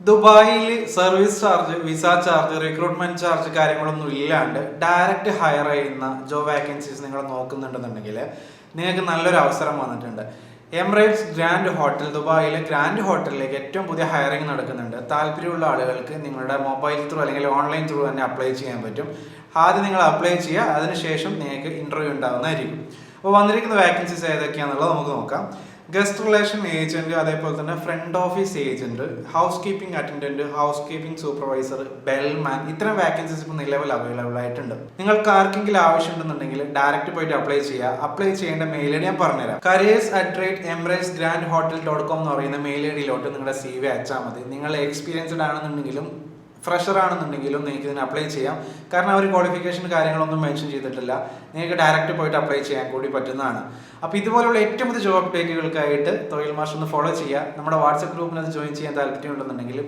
ദുബായിൽ service charge, visa charge, recruitment charge കാര്യങ്ങളൊന്നും ഇല്ലാണ്ട് ഡയറക്റ്റ് ഹയർ ചെയ്യുന്ന ജോബ് വാക്കൻസീസ് നിങ്ങൾ നോക്കുന്നുണ്ടെന്നുണ്ടെങ്കിൽ നിങ്ങൾക്ക് നല്ലൊരു അവസരം വന്നിട്ടുണ്ട്. എമിറേറ്റ്സ് ഗ്രാൻഡ് ഹോട്ടൽ, ദുബായിലെ ഗ്രാൻഡ് ഹോട്ടലിലേക്ക് ഏറ്റവും പുതിയ ഹയറിംഗ് നടക്കുന്നുണ്ട്. താല്പര്യമുള്ള ആളുകൾക്ക് നിങ്ങളുടെ മൊബൈൽ ത്രൂ അല്ലെങ്കിൽ ഓൺലൈൻ ത്രൂ തന്നെ അപ്ലൈ ചെയ്യാൻ പറ്റും. ആദ്യം നിങ്ങൾ അപ്ലൈ ചെയ്യുക, അതിനുശേഷം നിങ്ങൾക്ക് ഇന്റർവ്യൂ ഉണ്ടാകുന്നതായിരിക്കും. അപ്പോൾ വന്നിരിക്കുന്ന വാക്കൻസീസ് ഏതൊക്കെയാണെന്നുള്ളത് നമുക്ക് നോക്കാം. ഗസ്റ്റ് റിലേഷൻ ഏജന്റ്, അതേപോലെ തന്നെ front office agent, house keeping attendant, house keeping supervisor, bellman, ഇത്തരം വാക്കൻസീസ് ഇപ്പോൾ നിലവിൽ അവൈലബിൾ ആയിട്ടുണ്ട്. നിങ്ങൾക്ക് ആർക്കെങ്കിലും ആവശ്യമുണ്ടെന്നുണ്ടെങ്കിൽ ഡയറക്റ്റ് പോയിട്ട് അപ്ലൈ ചെയ്യുക. അപ്ലൈ ചെയ്യേണ്ട മെയിൽ ഐ ഡി ഞാൻ പറഞ്ഞുതരാം. careers@emirates-grand-hotel.com എന്ന് പറയുന്ന മെയിൽ ഐ ഡിയിലോട്ട് നിങ്ങളുടെ CV അയച്ചാൽ മതി. നിങ്ങൾ എക്സ്പീരിയൻസ്ഡ് ആണെന്നുണ്ടെങ്കിലും ഫ്രഷർ ആണെന്നുണ്ടെങ്കിലും നിങ്ങൾക്ക് ഇതിന് അപ്ലൈ ചെയ്യാം. കാരണം അവർ ക്വാളിഫിക്കേഷൻ കാര്യങ്ങളൊന്നും മെൻഷൻ ചെയ്തിട്ടില്ല. നിങ്ങൾക്ക് ഡയറക്റ്റ് പോയിട്ട് അപ്ലൈ ചെയ്യാൻ കൂടി പറ്റുന്നതാണ്. അപ്പോൾ ഇതുപോലുള്ള ഏറ്റവും പുതിയ ജോബ് അപ്ഡേറ്റുകൾക്കായിട്ട് തൊഴിൽ മാഷ് ഒന്ന് ഫോളോ ചെയ്യുക. നമ്മുടെ വാട്സ്ആപ്പ് ഗ്രൂപ്പിൽ അത് ജോയിൻ ചെയ്യാൻ താല്പര്യമുണ്ടെന്നുണ്ടെങ്കിൽ